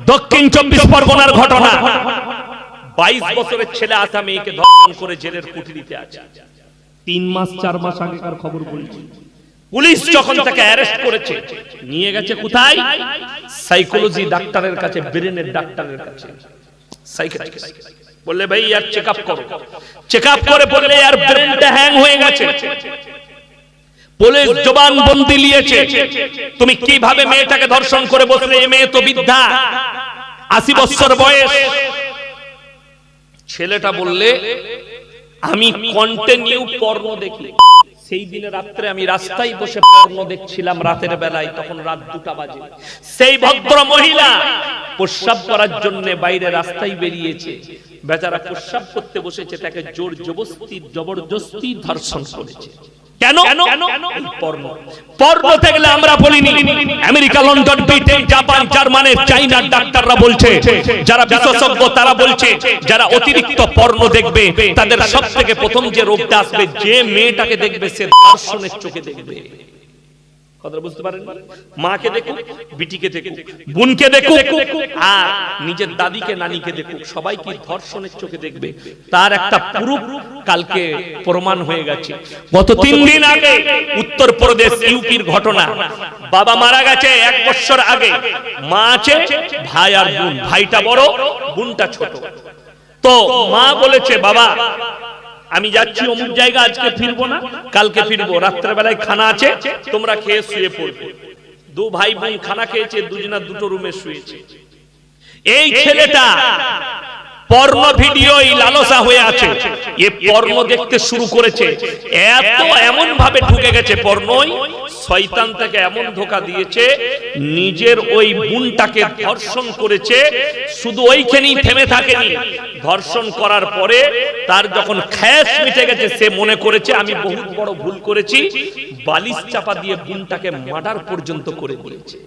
দক্ষিণ 24 পরগনার ঘটনা। 22 বছরের ছেলে আসামি মেয়েকে ধর্ষণ করে জেলের কুঠরিতে আছে। 3 মাস 4 মাস আগেকার খবর বলছি। পুলিশ যখন তাকে অ্যারেস্ট করেছে, নিয়ে গেছে কোথায়? সাইকোলজি ডাক্তারের কাছে, ব্রেনের ডাক্তারের কাছে। সাইকিয়াট্রিস্ট বললে ভাই यार চেকআপ করো। চেকআপ করে বললে यार ব্রেনটা হ্যাং হয়ে গেছে। পুলিশ জবানবন্দি নিয়েছে, তুমি কিভাবে মেয়েটাকে ধর্ষণ করে বসলে? এই মেয়ে তো বৃদ্ধা, 80 বছর বয়স। ছেলেটা বললে আমি কন্টিনিউ পর্নো দেখি। সেই দিনে রাত্রে আমি রাস্তায় বসে পর্নো দেখছিলাম রাতের বেলায়, তখন রাত 2টা বাজে। সেই ভদ্র মহিলা প্রস্রাব করার জন্য বাইরে রাস্তায় বেরিয়েছে, বেচারা প্রস্রাব করতে বসেছে, তাকে জোর জবরদস্তি ধর্ষণ করেছে। কেন? পর্নো দেখলে আমরা বলিনি। আমেরিকা, লন্ডন, ব্রিটেন, জাপান, জার্মানের, চাইনার ডাক্তাররা বলছে, যারা বিশেষজ্ঞ তারা বলছে, যারা অতিরিক্ত পর্নো দেখবে তাদের সবথেকে প্রথম যে রোগটা আসবে, যে মেয়েটাকে দেখবে সে ধর্ষণের চোখে দেখবে। কথা বুঝতে পারেন? মাকে দেখুক, বিটিকে দেখুক, বোনকে দেখুক, আর নিজের দাদিকে, নানিকে দেখুক, সবাই কি ধর্ষণের চোখে দেখবে। তার একটা প্রুফ কালকে প্রমাণ হয়ে গেছে। গত 3 দিন আগে উত্তরপ্রদেশ ইউপির ঘটনা। বাবা মারা গেছে 1 বছর আগে, মা আছে, ভাই আর বোন। ভাইটা বড়, বোনটা ছোট। তো মা বলেছে বাবা আমি যাচ্ছি অমুক জায়গা, আজকে ফিরবো না, কালকে ফিরবো, রাত্রে বেলায় খানা আছে, তোমরা খেয়ে শুয়ে পড়বে। 2 ভাই বোন খানা খেয়েছে, দুজনা 2টো রুমে শুয়েছে। এই ছেলেটা পর্ন ভিডিও লালসা হয়ে আছে, এ পর্ন দেখতে শুরু করেছে। এমন ভাবে ঢুকে গেছে পর্নই, শয়তান তাকে এমন ধোঁকা দিয়েছে, নিজের ওই বোনটাকে ধর্ষণ করেছে। শুধু ওইখানেই থেমে থাকেনি, ধর্ষণ করার পরে তার যখন খ্যাস মিটে গেছে, সে মনে করেছে আমি বহুত বড় ভুল করেছি, বালিশ চাপা দিয়ে বোনটাকে মার্ডার পর্যন্ত করে দিয়েছে।